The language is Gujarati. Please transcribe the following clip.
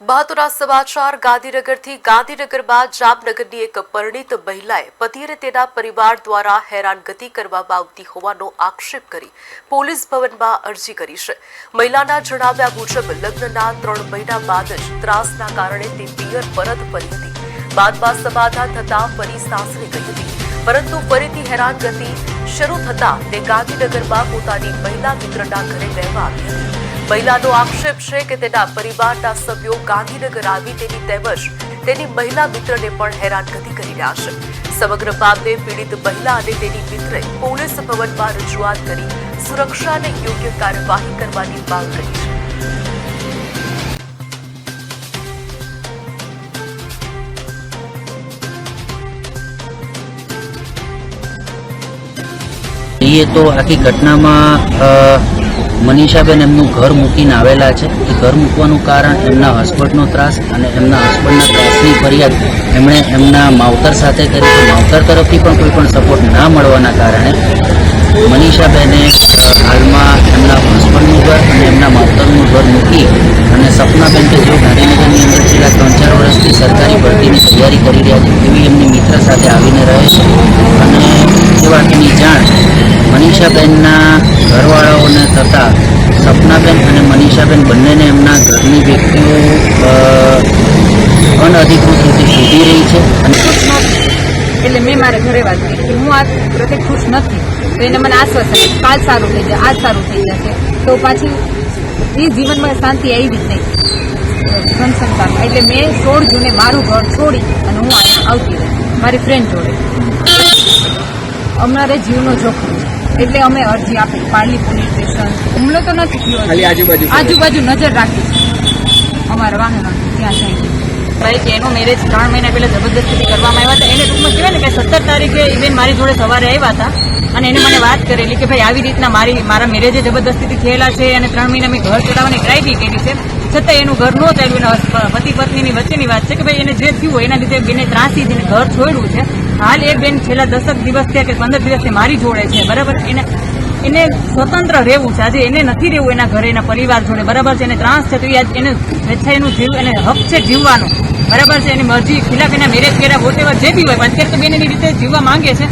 મહત્વના સમાચાર ગાંધીનગરથી ગાંધીનગર બાદ જામનગરની એક પરિણીત મહિલાએ પતિ અને તેના પરિવાર દ્વારા હેરાનગતિ કરવામાં આવતી હોવાનો આક્ષેપ કરી પોલીસ ભવનમાં અરજી કરી છે। મહિલાના જણાવ્યા મુજબ લગ્નના 3 મહિના બાદ જ ત્રાસના કારણે તે પિયર પરત ફરી હતી। બાદમાં સમાધાન થતાં ફરી સાસરે ગઈ હતી, પરંતુ ફરીથી હેરાનગતિ શરૂ થતાં તે ગાંધીનગરમાં પોતાની મહિલા મિત્રના ઘરે રહેવા આવી હતી। મહિલાનો આક્ષેપ છે કે તેના પરિવારના સભ્યો ગાંધીનગર આવી તેની તેમજ તેની મહિલા મિત્રને પણ હેરાનગતિ કરી રહ્યા છે। સમગ્ર મામલે પીડિત મહિલા અને તેની મિત્રે પોલીસ ભવનમાં રજૂઆત કરી સુરક્ષા અને યોગ્ય કાર્યવાહી કરવાની માંગ કરી છે। ये तो आखी घटना में मनीषाबेन एमનું घर મૂકીને આવેલા છે। એ ઘર મૂકવાનું કારણ એમના હસબન્ડનો ત્રાસ અને એમના હસબન્ડના ત્રાસની ફરિયાદ એમણે એમના માવતર સાથે કરી, તો માવતર તરફથી પણ કોઈ પણ સપોર્ટ ના મળવાના કારણે મનીષાબેને હાલમાં એમના હસબન્ડનું ઘર અને એમના માવતરનું ઘર મૂકી અને સપનાબેન કે જેઓ ગાંધીનગરની અંદર છેલ્લા 3-4 વર્ષથી સરકારી ભરતીની તૈયારી કરી રહ્યા છે એવી એમની મિત્ર સાથે આવીને રહે છે। અને એ વાતની જાણ મનીષાબેનના ઘરવાળાઓને થતાં સપનાબેન અને મનીષાબેન બંનેને એમના ઘરની વ્યક્તિઓ અનઅધિકૃત રીતે શોધી રહી છે। અને એટલે મેં મારા ઘરે વાત કરી કે હું આ પ્રત્યે ખુશ નથી, તો એને મને આશ્વાસન કાલ સારું થઈ જાય, આજ સારું થઈ જશે, તો પાછી એ જીવનમાં શાંતિ આવી જ નહીં ઘનસંસારમાં। એટલે મેં 16 જૂને મારું ઘર છોડી અને હું અહીંયા આવતી રહી મારી ફ્રેન્ડ જોડે। અમારે જીવનો જોખમ છે એટલે અમે અરજી આપી પાર્લી પોલીસ સ્ટેશન। હુમલો તો નથી થયો, આજુબાજુ નજર રાખી અમારા વાહનો ત્યાં જાય ભાઈ કે એનો મેરેજ 3 મહિના પહેલા જબરદસ્તી કરવામાં આવ્યા હતા। એને ટૂંકમાં કહેવાય ને કે 17 તારીખે ઇવેન મારી જોડે સવારે આવ્યા હતા અને એને મને વાત કરેલી કે ભાઈ આવી રીતના મારા મેરેજે જબરદસ્તીથી થયેલા છે અને 3 મહિના મેં ઘર ચલાવવાની ટ્રાય બી કરી છે, છતાં એનું ઘર ન ચાલ્યું। એના પતિ પત્નીની વચ્ચેની વાત છે કે ભાઈ એને જે થયું હોય એના લીધે બેને ત્રાસી જેને ઘર છોડ્યું છે। હાલ એ બેન છેલ્લા 10 દિવસ થયા કે 15 દિવસથી મારી જોડે છે, બરાબર। એને સ્વતંત્ર રહેવું છે, આજે એને નથી રહેવું એના ઘરે એના પરિવાર જોડે, બરાબર છે। એને ત્રાસ છે તો એને સ્વેચ્છાએનું જીવ એને હક છે જીવવાનો, બરાબર છે। એની મરજી ખિલાફ એના મેરેજ કર્યા વોટેવર જે બી હોય, અત્યારે તો બેન એની રીતે જીવવા માંગે છે,